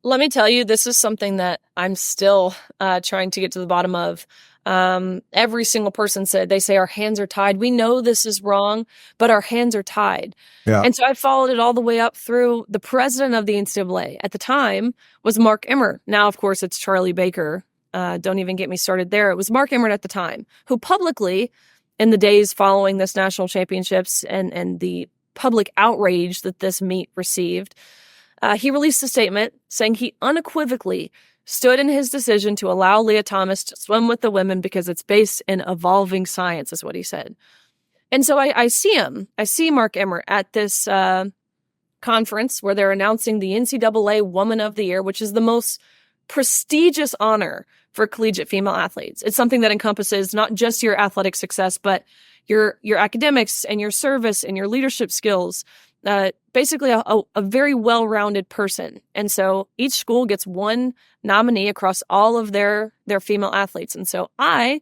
Let me tell you, this is something that I'm still trying to get to the bottom of. Every single person said, they say our hands are tied. We know this is wrong, but our hands are tied. Yeah. And so I followed it all the way up through. The president of the NCAA at the time was Mark Emmert. Now, of course, it's Charlie Baker. Don't even get me started there. It was Mark Emmert at the time who publicly, in the days following this national championships and the public outrage that this meet received, he released a statement saying he unequivocally stood in his decision to allow Lia Thomas to swim with the women because it's based in evolving science, is what he said. And so I see him. I see Mark Emmert at this conference where they're announcing the NCAA Woman of the Year, which is the most prestigious honor for collegiate female athletes. It's something that encompasses not just your athletic success, but your academics and your service and your leadership skills. Basically a very well-rounded person. And so each school gets one nominee across all of their female athletes. And so I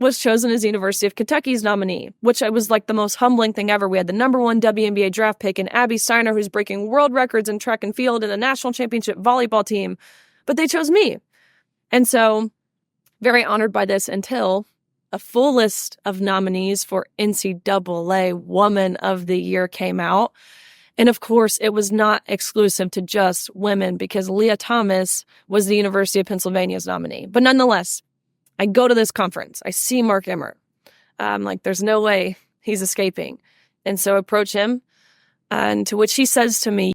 was chosen as the University of Kentucky's nominee, which was like the most humbling thing ever. We had the #1 WNBA draft pick in Abby Steiner, who's breaking world records in track and field, and the national championship volleyball team. But they chose me. And so very honored by this until a full list of nominees for NCAA Woman of the Year came out. And of course, it was not exclusive to just women because Lia Thomas was the University of Pennsylvania's nominee. But nonetheless, I go to this conference. I see Mark Emmert. I'm like, there's no way he's escaping. And so I approach him, and to which he says to me,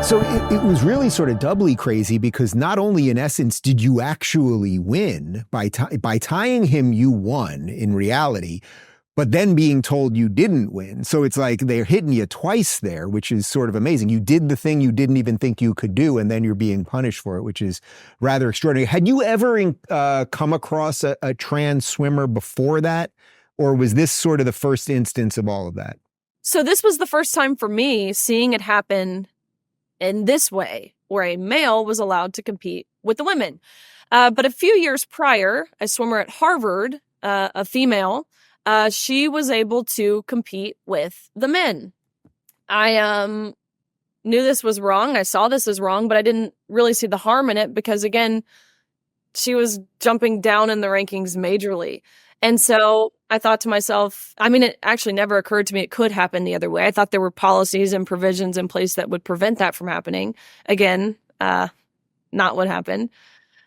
So it was really sort of doubly crazy because not only in essence did you actually win by tying him, you won in reality, but then being told you didn't win. So it's like they're hitting you twice there, which is sort of amazing. You did the thing you didn't even think you could do, and then you're being punished for it, which is rather extraordinary. Had you ever come across a trans swimmer before that, or was this sort of the first instance of all of that? So this was the first time for me seeing it happen in this way, where a male was allowed to compete with the women. But a few years prior, a swimmer at Harvard, a female, she was able to compete with the men. I knew this was wrong. I saw this as wrong, but I didn't really see the harm in it because, again, she was jumping down in the rankings majorly. And so I thought to myself, I mean, it actually never occurred to me it could happen the other way. I thought there were policies and provisions in place that would prevent that from happening. Again, not what happened.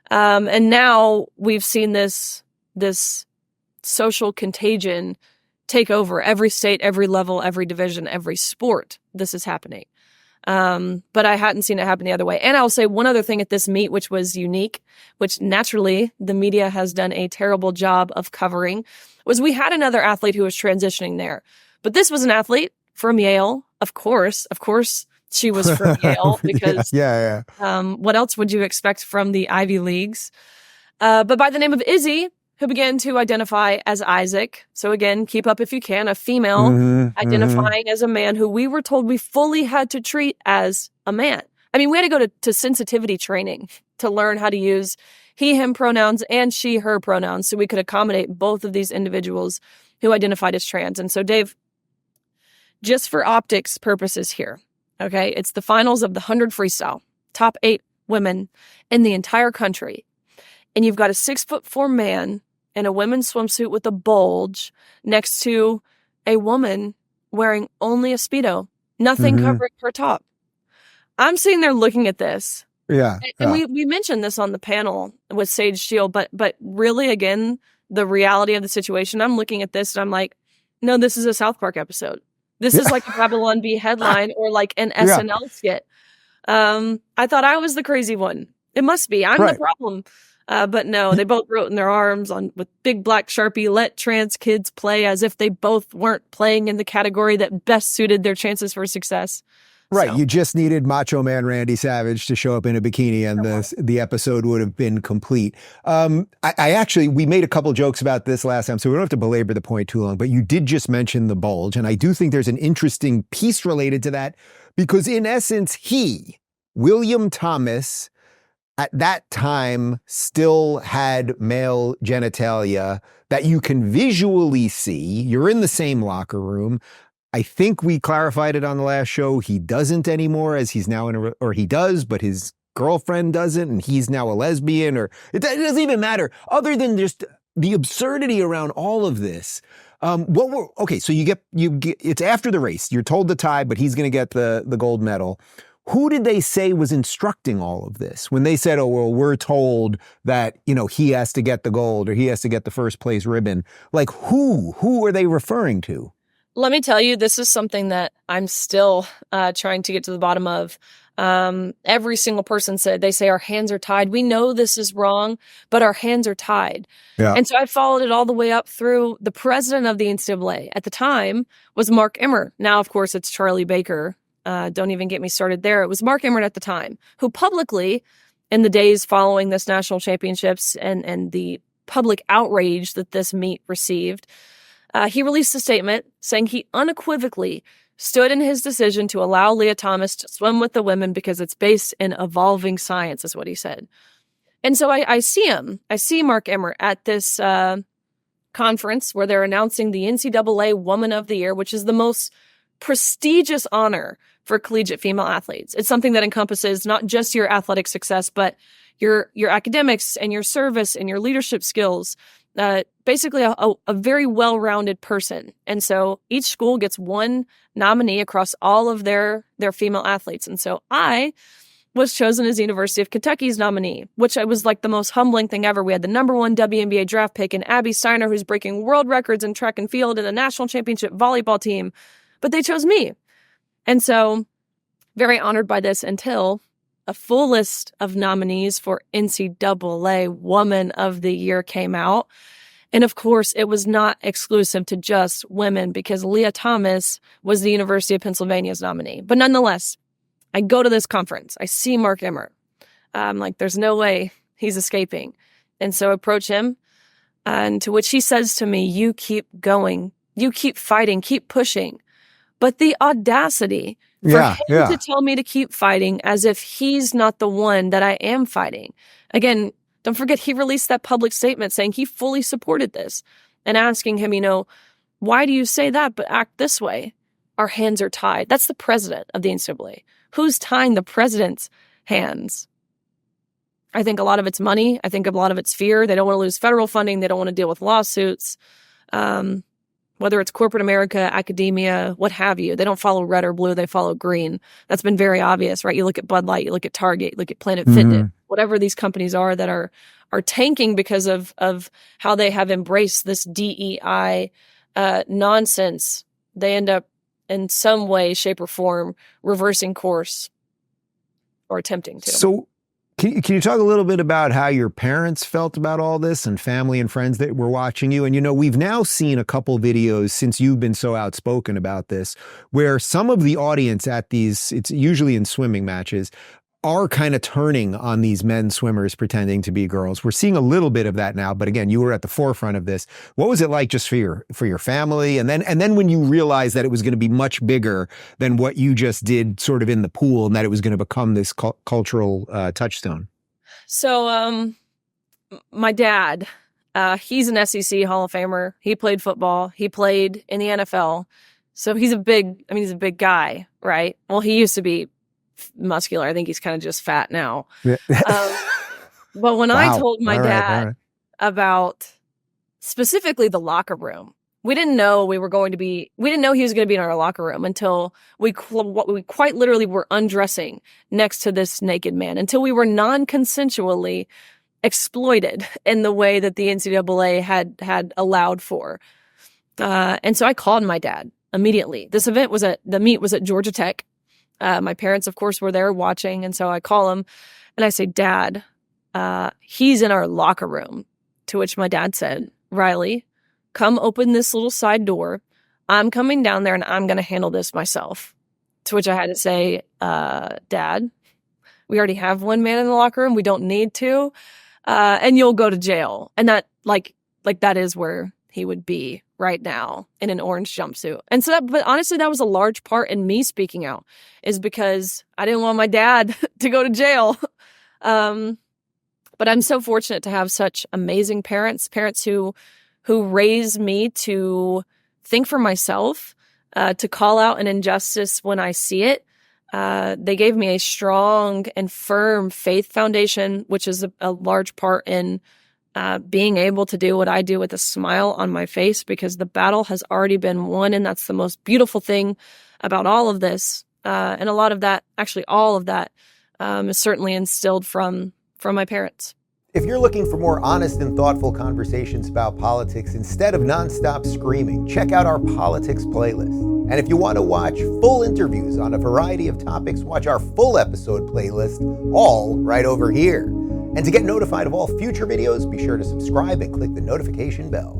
And now we've seen this social contagion take over every state, every level, every division, every sport. This is happening. But I hadn't seen it happen the other way. And I'll say one other thing at this meet, which was unique, which naturally the media has done a terrible job of covering, was we had another athlete who was transitioning there. But this was an athlete from Yale. Of course she was from Yale because what else would you expect from the Ivy Leagues? But by the name of Izzy, who began to identify as Isaac. So again, keep up if you can, a female identifying as a man who we were told we fully had to treat as a man. I mean, we had to go to sensitivity training to learn how to use he, him pronouns and she, her pronouns so we could accommodate both of these individuals who identified as trans. And so, Dave, just for optics purposes here, okay, it's the finals of the 100 freestyle, top 8 women in the entire country. And you've got a 6'4" man in a women's swimsuit with a bulge next to a woman wearing only a Speedo, nothing covering her top. I'm sitting there looking at this. And we mentioned this on the panel with Sage Steele, but really, again, the reality of the situation, I'm looking at this and I'm like, no, this is a South Park episode. This is like a Babylon Bee headline or like an SNL skit. I thought I was the crazy one. It must be. I'm the problem. But no, they both wrote in their arms with big black Sharpie, let trans kids play, as if they both weren't playing in the category that best suited their chances for success. Right. So. You just needed Macho Man Randy Savage to show up in a bikini and the episode would have been complete. We made a couple jokes about this last time, so we don't have to belabor the point too long, but you did just mention the bulge. And I do think there's an interesting piece related to that because in essence, William Thomas, at that time still had male genitalia that you can visually see. You're in the same locker room. I think we clarified it on the last show. He doesn't anymore, as he's now or he does, but his girlfriend doesn't, and he's now a lesbian, or it doesn't even matter. Other than just the absurdity around all of this. So you get it's after the race. You're told to tie, but he's going to get the gold medal. Who did they say was instructing all of this when they said, oh, well, we're told that, he has to get the gold or he has to get the first place ribbon? Like who are they referring to? Let me tell you, this is something that I'm still trying to get to the bottom of. Every single person they say our hands are tied. We know this is wrong, but our hands are tied. Yeah. And so I followed it all the way up through the president of the NCAA at the time was Mark Emmert. Now, of course, it's Charlie Baker. Don't even get me started there. It was Mark Emmert at the time who publicly, in the days following this national championships and the public outrage that this meet received, he released a statement saying he unequivocally stood in his decision to allow Lia Thomas to swim with the women because it's based in evolving science, is what he said. And so I see him. I see Mark Emmert at this conference where they're announcing the NCAA Woman of the Year, which is the most prestigious honor for collegiate female athletes. It's something that encompasses not just your athletic success, but your academics and your service and your leadership skills. Basically a very well-rounded person. And so each school gets one nominee across all of their female athletes. And so I was chosen as the University of Kentucky's nominee, which I was like the most humbling thing ever. We had the number 1 WNBA draft pick in Abby Steiner, who's breaking world records in track and field, and a national championship volleyball team. But they chose me. And so very honored by this until a full list of nominees for NCAA Woman of the Year came out. And of course, it was not exclusive to just women because Lia Thomas was the University of Pennsylvania's nominee. But nonetheless, I go to this conference. I see Mark Emmert. I'm like, there's no way he's escaping. And so I approach him, and to which he says to me, you keep going, you keep fighting, keep pushing. But the audacity for him to tell me to keep fighting as if he's not the one that I am fighting. Again, don't forget, he released that public statement saying he fully supported this and asking him, why do you say that but act this way? Our hands are tied. That's the president of the NCAA. Who's tying the president's hands? I think a lot of it's money. I think a lot of it's fear. They don't want to lose federal funding. They don't want to deal with lawsuits. Whether it's corporate America, academia, what have you. They don't follow red or blue. They follow green. That's been very obvious, right? You look at Bud Light, you look at Target, you look at Planet Fitness, whatever these companies are that are tanking because of how they have embraced this DEI nonsense. They end up in some way, shape, or form reversing course or attempting to. So can you talk a little bit about how your parents felt about all this and family and friends that were watching you? And, we've now seen a couple videos since you've been so outspoken about this, where some of the audience at these, it's usually in swimming matches, are kind of turning on these men swimmers pretending to be girls. We're seeing a little bit of that now, but again, you were at the forefront of this. What was it like just for your family? And then when you realized that it was going to be much bigger than what you just did sort of in the pool, and that it was going to become this cultural touchstone? So my dad, he's an SEC Hall of Famer. He played football. He played in the NFL. So he's a big guy, right? Well, he used to be muscular. I think he's kind of just fat now. Yeah. But when I told my dad about specifically the locker room, we didn't know he was going to be in our locker room until we quite literally were undressing next to this naked man, until we were non-consensually exploited in the way that the NCAA had allowed for. And so I called my dad immediately. The meet was at Georgia Tech. My parents, of course, were there watching. And so I call him and I say, Dad, he's in our locker room. To which my dad said, Riley, come open this little side door. I'm coming down there and I'm going to handle this myself. To which I had to say, Dad, we already have one man in the locker room. We don't need to. And you'll go to jail. And that that is where he would be right now, in an orange jumpsuit. And so but honestly, that was a large part in me speaking out, is because I didn't want my dad to go to jail. But I'm so fortunate to have such amazing parents who who raised me to think for myself, to call out an injustice when I see it. They gave me a strong and firm faith foundation, which is a large part in being able to do what I do with a smile on my face, because the battle has already been won. And that's the most beautiful thing about all of this. And a lot of that, actually all of that, is certainly instilled from my parents. If you're looking for more honest and thoughtful conversations about politics instead of nonstop screaming, check out our politics playlist. And if you want to watch full interviews on a variety of topics, watch our full episode playlist, all right over here. And to get notified of all future videos, be sure to subscribe and click the notification bell.